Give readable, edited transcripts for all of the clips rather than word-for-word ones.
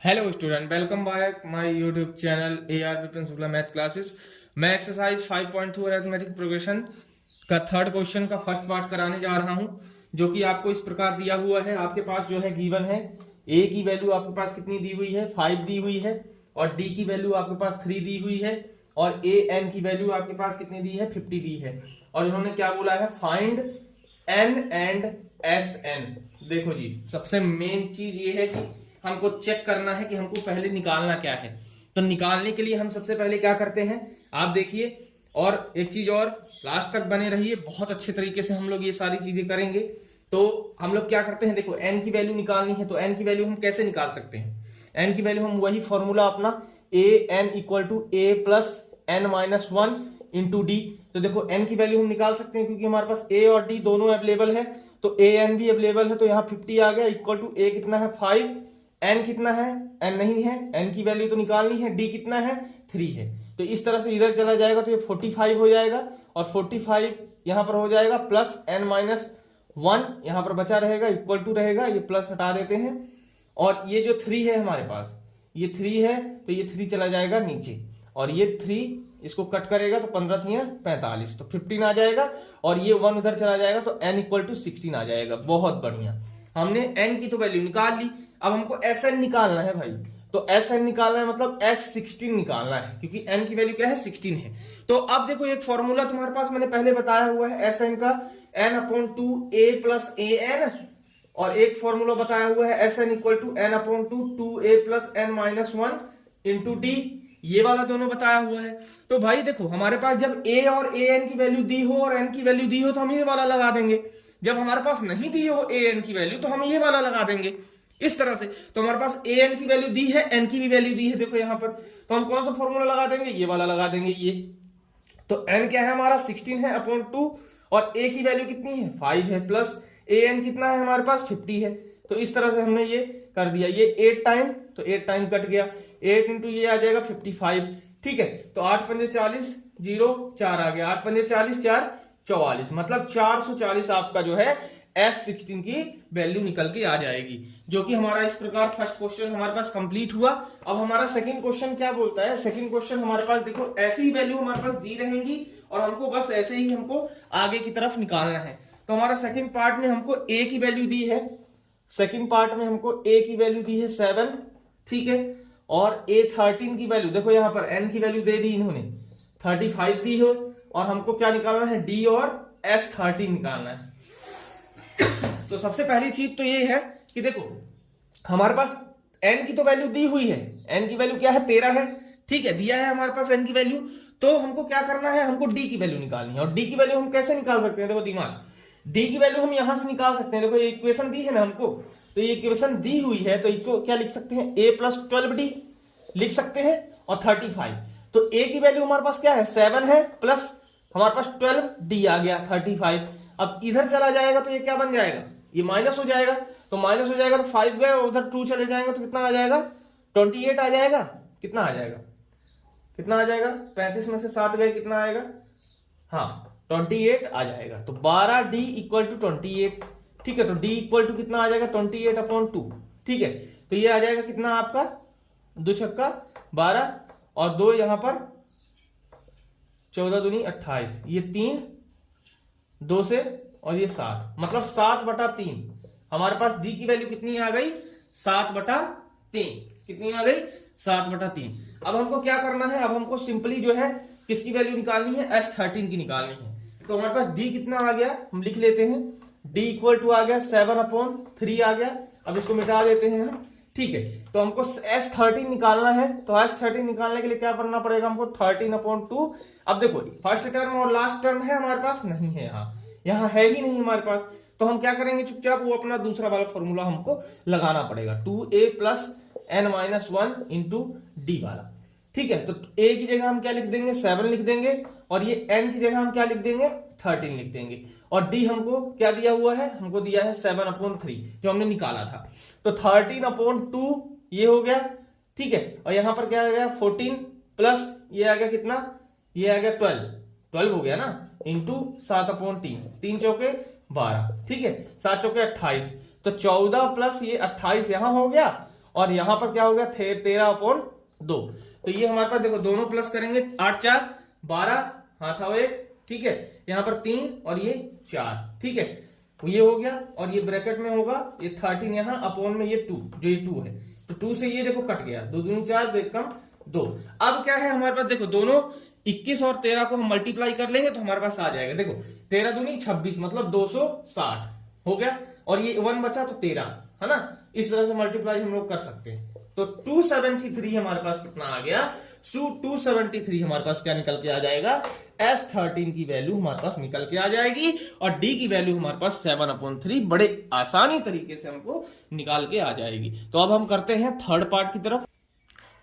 Hello student, welcome back my YouTube channel ARP principal math classes. मैं exercise 5.2 arithmetic progression का third question का first part कराने जा रहा हूं, जो कि आपको इस प्रकार दिया हुआ है। आपके पास जो है गिवन है, ए की वैल्यू आपके पास कितनी दी हुई है, 5 दी हुई है, और डी की वैल्यू आपके पास 3 दी हुई है, और ए एन की वैल्यू आपके पास कितनी दी है, 50 दी है। और इन्होंने क्या बोला है, find n and S n. देखो जी, सबसे मेन चीज ये है कि हमको चेक करना है कि हमको पहले निकालना क्या है। तो निकालने के लिए हम सबसे पहले क्या करते हैं, आप देखिए। और एक चीज और, लास्ट तक बने रहिए, बहुत अच्छे तरीके से हम लोग ये सारी चीजें करेंगे। तो हम लोग क्या करते हैं, देखो एन की वैल्यू निकालनी है, तो एन की वैल्यू हम कैसे निकाल सकते हैं। एन की वैल्यू हम वही फॉर्मूला अपना A N equal to A plus N minus 1 into D. तो देखो एन की वैल्यू हम निकाल सकते हैं क्योंकि हमारे पास ए और डी दोनों अवेलेबल है। तो ए एन भी अवेलेबल है, तो यहाँ 50 आ गया, इक्वल टू ए कितना है 5, एन कितना है, एन नहीं है, एन की वैल्यू तो निकालनी है, डी कितना है 3 है। तो इस तरह से इधर चला जाएगा तो ये 45 हो जाएगा, और 45 यहां पर हो जाएगा, प्लस एन माइनस 1 यहां पर बचा रहेगा, इक्वल टू रहेगा, ये प्लस हटा देते हैं। और ये जो 3 है हमारे पास, ये 3 है, तो ये 3 चला जाएगा नीचे, और ये 3 इसको कट करेगा तो 15 3 45, तो 15 आ जाएगा, और ये 1 उधर चला जाएगा तो n इक्वल टू 16 आ जाएगा। बहुत बढ़िया, हमने n की तो वैल्यू निकाल ली। अब हमको Sn निकालना है भाई। तो Sn निकालना है मतलब S16 निकालना है, क्योंकि n की वैल्यू क्या है 16 है। तो अब देखो, एक फॉर्मूला तुम्हारे पास मैंने पहले बताया हुआ है Sn का, n/2 a plus A N, और एक फॉर्मूला बताया हुआ है Sn equal to n/2 2a plus n minus 1 into d. ये वाला दोनों बताया हुआ है। तो भाई देखो, हमारे पास जब a और a n की वैल्यू दी हो और n की वैल्यू दी हो तो हम ये वाला लगा देंगे। जब हमारे पास नहीं दी हो a n की वैल्यू तो हम ये वाला लगा देंगे, इस तरह से। तो हमारे पास a n की वैल्यू दी है, n की भी वैल्यू दी है, देखो यहां पर। तो हम कौन सा फॉर्मूला लगा देंगे, ये वाला लगा देंगे, ये। तो n क्या है हमारा 16 है अपॉन 2, और a की वैल्यू कितनी है 5 है, प्लस a n कितना है हमारे पास 50 है। तो इस तरह से हमने ये कर दिया, ये 8 टाइम, तो 8 टाइम कट गया, 8 इंटू ये आ जाएगा 55, ठीक है। तो 8 पंजे 40, 0 4 आ गया, 8 पंजे 40, 4 44, मतलब 440 आपका जो है S16 की वैल्यू निकल के आ जाएगी। जो कि हमारा इस प्रकार फर्स्ट क्वेश्चन हमारे पास कंप्लीट हुआ। अब हमारा सेकंड क्वेश्चन क्या बोलता है, सेकंड क्वेश्चन हमारे पास देखो, ऐसी ही वैल्यू हमारे पास दी रहेंगी और हमको बस ऐसे ही हमको आगे की तरफ निकालना है। तो हमारा सेकंड पार्ट में हमको a की वैल्यू दी है, सेकंड पार्ट में हमको a की वैल्यू दी है 7, ठीक है। और A13 की वैल्यू देखो, यहां पर n की वैल्यू दे दी इन्होंने 35 दी हो, और हमको क्या निकालना है, D और S13 निकालना है। तो सबसे पहली चीज तो ये है कि देखो, हमारे पास n की तो वैल्यू दी हुई है, n की वैल्यू क्या है 13 है, ठीक है, दिया है हमारे पास n की वैल्यू। तो हमको क्या करना है, हमको d की वैल्यू निकालनी है। और d की वैल्यू हम कैसे निकाल सकते हैं, देखो दिमाग, d की वैल्यू हम यहां से निकाल सकते हैं। देखो ये इक्वेशन दी है ना हमको, तो ये इक्वेशन दी हुई है, तो इसको क्या लिख सकते हैं, a प्लस 12d लिख सकते हैं, और 35। तो a की वैल्यू हमारे पास क्या है 7 है, प्लस हमारे पास 12d आ गया 35। अब इधर चला जाएगा तो ये क्या बन जाएगा, ये माइनस हो जाएगा। तो माइनस हो जाएगा तो 5 गए, उधर 2 चले जाएंगे तो कितना आ जाएगा 28 आ जाएगा। कितना आ जाएगा, कितना आ जाएगा, 35 में से 7 गए, कितना आएगा, हाँ 28 आ जाएगा। तो 12d इक्वल टू 28, ठीक है। तो d इक्वल टू कितना आ जाएगा 28/2, ठीक है। तो ये आ जाएगा कितना आपका 2 छक्का 12, और 2 यहां पर 14 दूनी 28, ये 3 2 से, और ये 7, मतलब 7/3 हमारे पास d की वैल्यू कितनी आ गई 7/3। कितनी आ गई 7/3। अब हमको क्या करना है, अब हमको सिंपली जो है किसकी वैल्यू निकालनी है, S13 की निकालनी है। तो हमारे पास d कितना आ गया, हम लिख लेते हैं, d इक्वल टू आ गया 7/3 आ गया। अब इसको मिटा देते हैं हम, ठीक है। तो हमको S13 निकालना है, तो S13 निकालने के लिए क्या करना पड़ेगा हमको, 13/2। अब देखो, फर्स्ट टर्म और लास्ट टर्म है हमारे पास, नहीं है, यहाँ है ही नहीं हमारे पास। तो हम क्या करेंगे, चुपचाप वो अपना दूसरा वाला फॉर्मूला हमको लगाना पड़ेगा, 2a plus n minus 1 into D वाला, ठीक है। तो a की जगह हम क्या लिख देंगे 7 लिख देंगे, और ये n की जगह हम क्या लिख देंगे 13 लिख देंगे, और d हमको क्या दिया हुआ है, हमको दिया है 7/3 जो हमने निकाला था। तो 13/2 ये हो गया, ठीक है। और यहां पर क्या आ गया 14 प्लस ये आ गया कितना, ये आ गया 12 हो गया ना, इंटू 7/3, 3 चौके 12, ठीक है, 7 चौके 28। तो 14 प्लस ये 28 यहां हो गया, और यहां पर क्या हो गया 13/2। तो ये हमारे पास देखो दोनों प्लस करेंगे 8 4 12, हाथ आओ एक, ठीक है, यहाँ पर 3 और ये 4, ठीक है, ये हो गया। और ये ब्रैकेट में होगा ये 13 यहाँ अपॉन में ये 2, जो ये 2 है, तो 2 से ये देखो कट गया, 2 दूनी 4, 2 एक कम 2। अब क्या है हमारे पास देखो दोनों 21 और 13 को हम मल्टीप्लाई कर लेंगे तो हमारे पास आ जाएगा, देखो 13 दूनी 26 मतलब 260 हो गया, और ये 1 बचा तो 13, है ना। इस तरह से मल्टीप्लाई हम लोग कर सकते हैं। तो 273 हमारे पास कितना आ गया, 273 हमारे पास क्या निकल के आ जाएगा, S13 की वैल्यू हमारे पास निकल के आ जाएगी, और D की वैल्यू हमारे पास 7/3 बड़े आसानी तरीके से हमको निकाल के आ जाएगी। तो अब हम करते हैं थर्ड पार्ट की तरफ।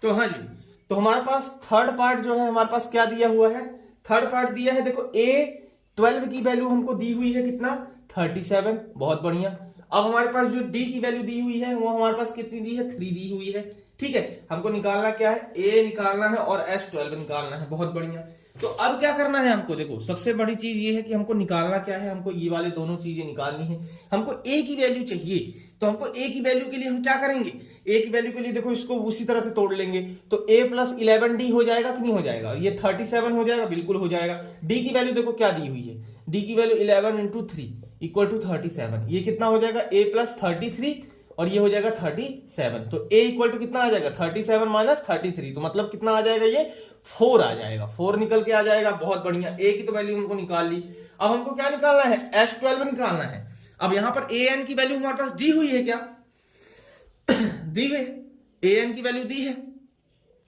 तो हाँ जी, तो हमारे पास थर्ड पार्ट जो है हमारे पास क्या दिया हुआ है, थर्ड पार्ट दिया है, देखो A12 की वैल्यू हमको दी हुई है कितना 37, बहुत बढ़िया। अब हमारे पास जो D की वैल्यू दी हुई है वो हमारे पास कितनी दी है, 3 दी हुई है, ठीक है। हमको निकालना क्या है, A निकालना है और S12 निकालना है, बहुत बढ़िया। तो अब क्या करना है हमको, देखो सबसे बड़ी चीज ये है कि हमको निकालना क्या है, हमको ये वाले दोनों चीजें निकालनी है। हमको A की वैल्यू चाहिए, तो हमको A की वैल्यू के लिए हम क्या करेंगे, A की वैल्यू के लिए देखो इसको उसी तरह से तोड़ लेंगे, तो A + 11D हो जाएगा कि नहीं हो जाएगा, ये 37 हो जाएगा, बिल्कुल हो जाएगा। D की वैल्यू देखो क्या दी हुई है, D की वैल्यू 11 × 3 = 37, ये कितना हो जाएगा A + 33 और ये हो जाएगा 37। तो A = कितना आ जाएगा 37 - 33, तो मतलब कितना आ जाएगा, ये 4 आ जाएगा, 4 निकल के आ जाएगा, बहुत बढ़िया। A की तो वैल्यू हमको निकाल ली। अब हमको क्या निकालना है, S12 निकालना है। अब यहां पर AN की वैल्यू हमारे पास दी हुई है, क्या दी है, AN की वैल्यू दी है,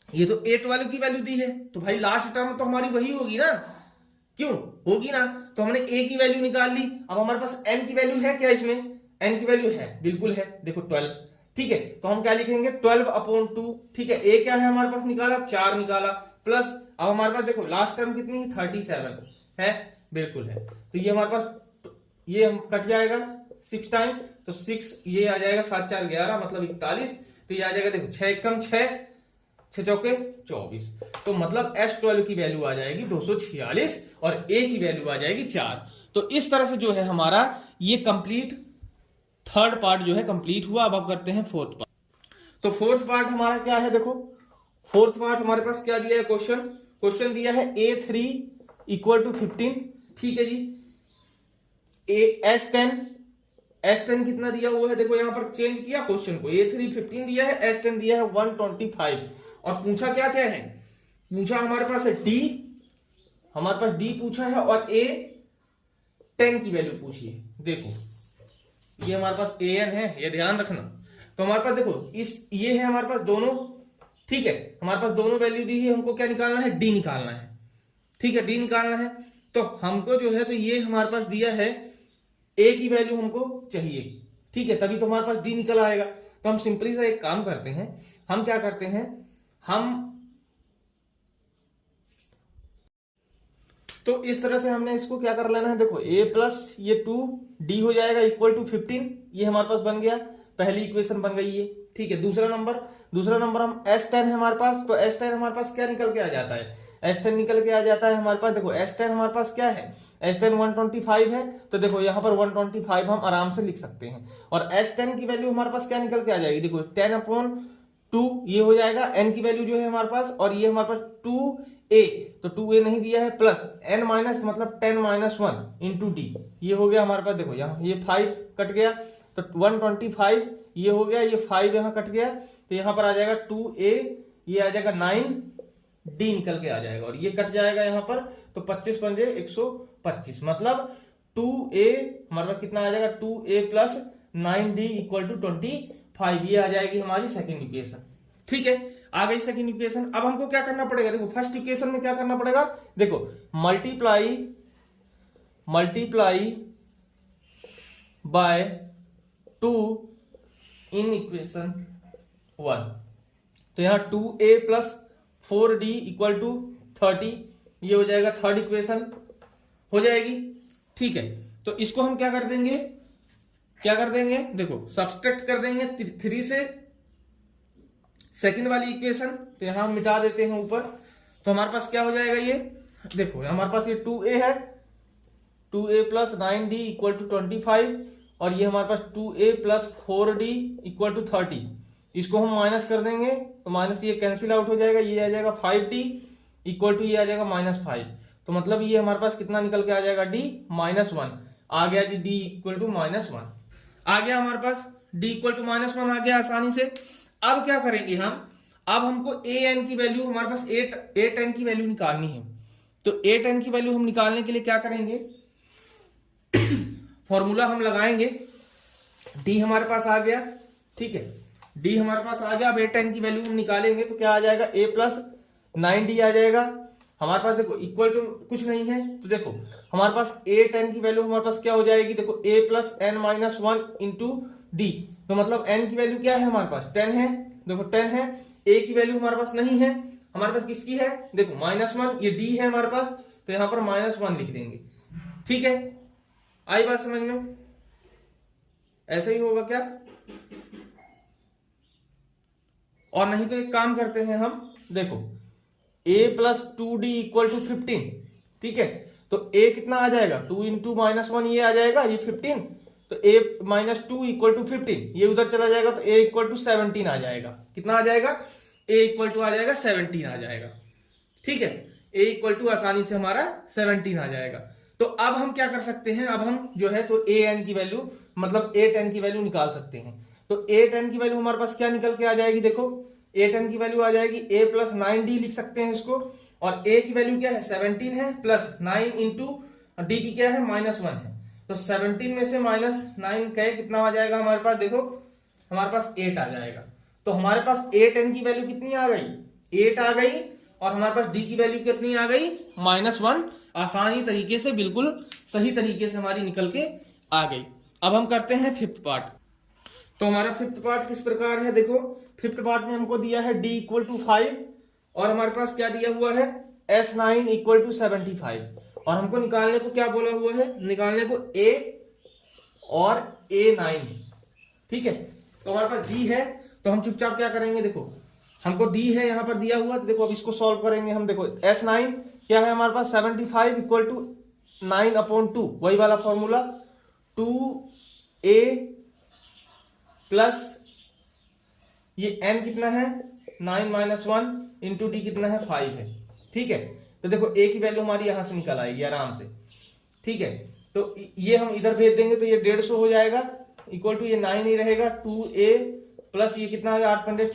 ये तो A12 की वैल्यू दी है, तो भाई लास्ट टर्म तो हमारी वही होगी ना, क्यों होगी ना। तो हमने A की वैल्यू निकाल ली। अब हमारे पास N की वैल्यू है क्या, इसमें N की वैल्यू है, बिल्कुल है, देखो 12, ठीक है। तो हम क्या लिखेंगे 12/2, ठीक है। A क्या है हमारे पास निकाला, 4 निकाला, प्लस अब हमारे पास देखो लास्ट टर्म कितनी है 37 है, बिल्कुल है। तो ये हमारे पास ये हम कट जाएगा 6 टाइम, तो 6 ये आ जाएगा 7 4 11 मतलब 41, तो ये आ जाएगा देखो 6 1 कम 6, 6 चौके 24, तो मतलब S12 की वैल्यू आ जाएगी 246 और A की वैल्यू आ जाएगी 4। तो इस तरह से जो है हमारा ये कंप्लीट थर्ड पार्ट जो है कंप्लीट हुआ। अब करते हैं फोर्थ पार्ट। तो फोर्थ पार्ट हमारा क्या है, देखो फोर्थ पार्ट हमारे पास क्या दिया है, क्वेश्चन दिया है A3 = 15, ठीक है जी। S10 कितना दिया हुआ है, देखो यहां पर चेंज किया क्वेश्चन को, A3 15 दिया है, S10 दिया है 125, और पूछा क्या क्या है, पूछा हमारे पास है D, हमारे पास D पूछा है, और A10 की वैल्यू पूछी है। देखो ये हमारे पास AN है, ये ध्यान रखना। तो हमारे पास देखो ये है हमारे पास दोनों, ठीक है, हमारे पास दोनों वैल्यू दी है, हमको क्या निकालना है, D निकालना है, ठीक है, D निकालना है। तो हमको जो है, तो ये हमारे पास दिया है A की वैल्यू हमको चाहिए, ठीक है, तभी तो हमारे पास D निकल आएगा। तो हम सिंपली सा एक काम करते हैं, हम क्या करते हैं, हम तो इस तरह से हमने इसको क्या कर लेना है, देखो A + ये 2D हो जाएगा = 15, ये हमारे पास बन गया, पहली इक्वेशन बन गई है, ठीक है। दूसरा नंबर हम S10 है हमारे पास, तो S10 हमारे पास क्या निकल के आ जाता है, S10 निकल के आ जाता है हमारे पास, देखो S10 हमारे पास क्या है, S10 125 है, तो देखो यहाँ पर 125 हम आराम से लिख सकते हैं। और S10 की वैल्यू हमारे पास क्या निकल के आ जाएगी, देखो 10/2 ये हो जाएगा, N की वैल्यू जो है हमारे पास, और ये हमारे पास 2A, तो 2A नहीं दिया है, प्लस N माइनस मतलब 10 - 1 × D, ये हो गया हमारे पास, देखो यहाँ ये 5 कट गया, तो 125 ये हो गया, ये 5 यहाँ कट गया, तो यहाँ पर आ जाएगा 2A, ये आ जाएगा 9D निकल के आ जाएगा, और ये कट जाएगा यहाँ पर, तो 25 × 5 = 125, मतलब 2A हमारे पास कितना आ जाएगा, 2A + 9D = 25, ये आ जाएगी हमारी सेकेंड इक्वेशन, ठीक है। आ गई सेकेंड इक्वेशन। अब हमको क्या करना पड़ेगा, देखो फर्स्ट इक्वेशन में क्या करना पड़ेगा, देखो मल्टीप्लाई बाय 2 इन इक्वेशन 1, तो यहाँ 2A + 4D = 30, ये हो जाएगा थर्ड इक्वेशन हो जाएगी, ठीक है। तो इसको हम क्या कर देंगे, देखो सब्सट्रैक्ट कर देंगे 3 से सेकंड वाली इक्वेशन, तो यहां हम मिटा देते हैं ऊपर, तो हमारे पास क्या हो जाएगा, ये देखो हमारे पास ये 2A है, 2A + 9D = 25, और ये हमारे पास 2A + 4D = 30, इसको हम माइनस कर देंगे तो माइनस ये कैंसिल आउट हो जाएगा, ये आ जाएगा 5d इक्वल टू ये आ जाएगा -5। तो मतलब ये हमारे पास कितना निकल के आ जाएगा, d -1 आ गया जी, d इक्वल टू -1 आ गया हमारे पास, d इक्वल टू -1 आ गया आसानी से। अब क्या करेंगे हम, अब हमको an की वैल्यू, हमारे पास 8n की वैल्यू निकालनी है। तो 8n की वैल्यू हम निकालने के लिए क्या करेंगे, फॉर्मूला हम लगाएंगे, d हमारे पास आ गया, ठीक है, d हमारे पास आ गया। अब 8n की वैल्यू हम निकालेंगे तो क्या आ जाएगा, a प्लस 9d आ जाएगा हमारे पास। देखो इक्वल टू कुछ नहीं है, तो देखो हमारे पास 8n की वैल्यू हमारे पास क्या हो जाएगी, देखो a plus n minus 1 into D. तो मतलब n की वैल्यू क्या है हमारे पास, 10 है, देखो 10 है। a की वैल्यू हमारे पास नहीं है, हमारे पास किसकी है, देखो -1, ये d है हमारे पास, तो यहां पर -1 लिख देंगे, ठीक है। आई बात समझ में, ऐसे ही होगा क्या, और नहीं तो एक काम करते हैं हम, देखो a plus 2d equal to 15, ठीक है। तो a कितना आ जाएगा, 2 इंटू -1 ये आ जाएगा, ये 15, तो a माइनस 2 इक्वल टू 15, ये उधर चला जाएगा तो a इक्वल टू 17 आ जाएगा। कितना आ जाएगा, a इक्वल टू आ जाएगा 17 आ जाएगा, ठीक है। a इक्वल टू आसानी से हमारा 17 आ जाएगा। तो अब हम क्या कर सकते हैं, अब हम जो है तो an की वैल्यू मतलब 8n की वैल्यू निकाल सकते हैं। तो 8n की वैल्यू हमारे पास क्या निकल के आ जाएगी, देखो 8n की वैल्यू आ जाएगी a प्लस 9d लिख सकते हैं इसको, और a की वैल्यू क्या है 17 है, प्लस 9 इंटू d की क्या है -1 है। तो 17 में से -9 कहे कितना आ जाएगा हमारे पास, देखो हमारे पास 8 आ जाएगा। तो हमारे पास 8n की वैल्यू कितनी आ गई, 8 आ गई, और हमारे पास d की वैल्यू कितनी आ गई, -1। आसानी तरीके से, बिल्कुल सही तरीके से हमारी निकल के आ गई। अब हम करते हैं फिफ्थ पार्ट। तो हमारा फिफ्थ पार्ट किस प्रकार है, देखो फिफ्थ पार्ट में हमको दिया है d इक्वल टू 5, और हमारे पास क्या दिया हुआ है, s9 इक्वल टू 75, और हमको निकालने को क्या बोला हुआ है, निकालने को a और a9, ठीक है। तो हमारे पास d है, तो हम चुपचाप क्या करेंगे, देखो हमको d है यहाँ पर दिया हुआ, तो देखो अब इसको सॉल्व करेंगे हम। देखो s9 क्या है हमारे पास, 75 इक्वल टू 9/2, वही वाला फॉर्मूला, 2a प्लस ये n कितना है 9 माइनस 1 इंटू डी कितना है 5 है, ठीक है। तो देखो a की वैल्यू हमारी यहां से निकल आएगी आराम से, ठीक है। तो ये हम इधर भेज देंगे तो ये 150 हो जाएगा, इक्वल टू ये 9 ही रहेगा, 2a प्लस ये कितना है 8 पंजे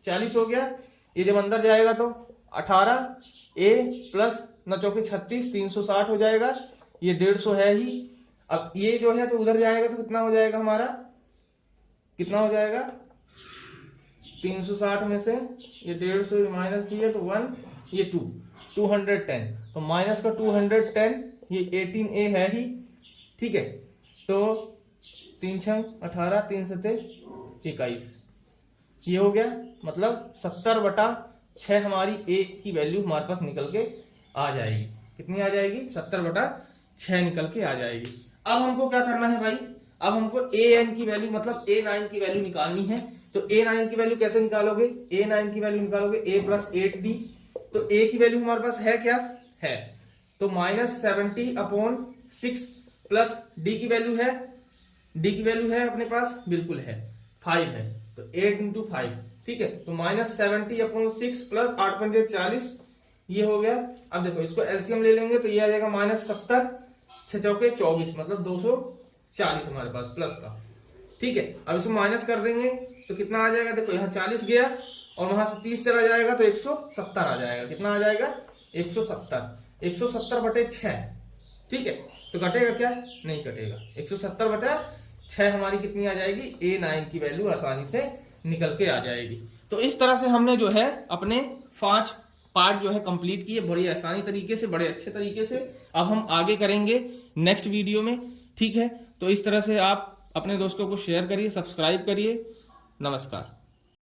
40 हो गया। ये जब अंदर जाएगा तो 18a प्लस 9 चौके 36, 360 हो जाएगा, ये 150 है ही। अब ये जो है तो उधर जाएगा तो कितना हो जाएगा हमारा, कितना हो जाएगा 360 में से ये 150 माइनस किया तो 1, ये 210, तो माइनस का 210, ये 18a है ही, ठीक है। तो 3 6 18, 3 7 21, ये हो गया, मतलब 70/6 हमारी a की वैल्यू हमारे पास निकल के आ जाएगी। कितनी आ जाएगी, 70/6 निकल के आ जाएगी। अब हमको क्या करना है भाई, अब हमको an की वैल्यू मतलब a9 की वैल्यू निकालनी है। तो a9 की वैल्यू कैसे निकालोगे, a9 की वैल्यू निकालोगे a प्लस 8d। तो a की वैल्यू हमारे पास है क्या है, तो -70/6 प्लस d की वैल्यू है, d की वैल्यू है अपने पास, बिल्कुल है 5 है, तो 8 इंटू 5, ठीक है। तो -70/6 प्लस 8 पंजे 40, ये हो गया। अब देखो इसको एलसीएम ले लेंगे तो ये आ जाएगा -70, 6 चौके 24, मतलब 240 हमारे पास प्लस का, ठीक है। अब इसको माइनस कर देंगे तो कितना आ जाएगा, देखो यहाँ 40 गया और वहां से 30 चला जाएगा तो 170 आ जाएगा। कितना आ जाएगा 170/6, ठीक है। तो कटेगा क्या, नहीं कटेगा, 170/6 हमारी कितनी आ जाएगी, a9 की वैल्यू आसानी से निकल के आ जाएगी। तो इस तरह से हमने जो है अपने 5 पार्ट जो है कंप्लीट किए बड़ी आसानी तरीके से, बड़े अच्छे तरीके से। अब हम आगे करेंगे नेक्स्ट वीडियो में, ठीक है। तो इस तरह से आप अपने दोस्तों को शेयर करिए, सब्सक्राइब करिए। नमस्कार।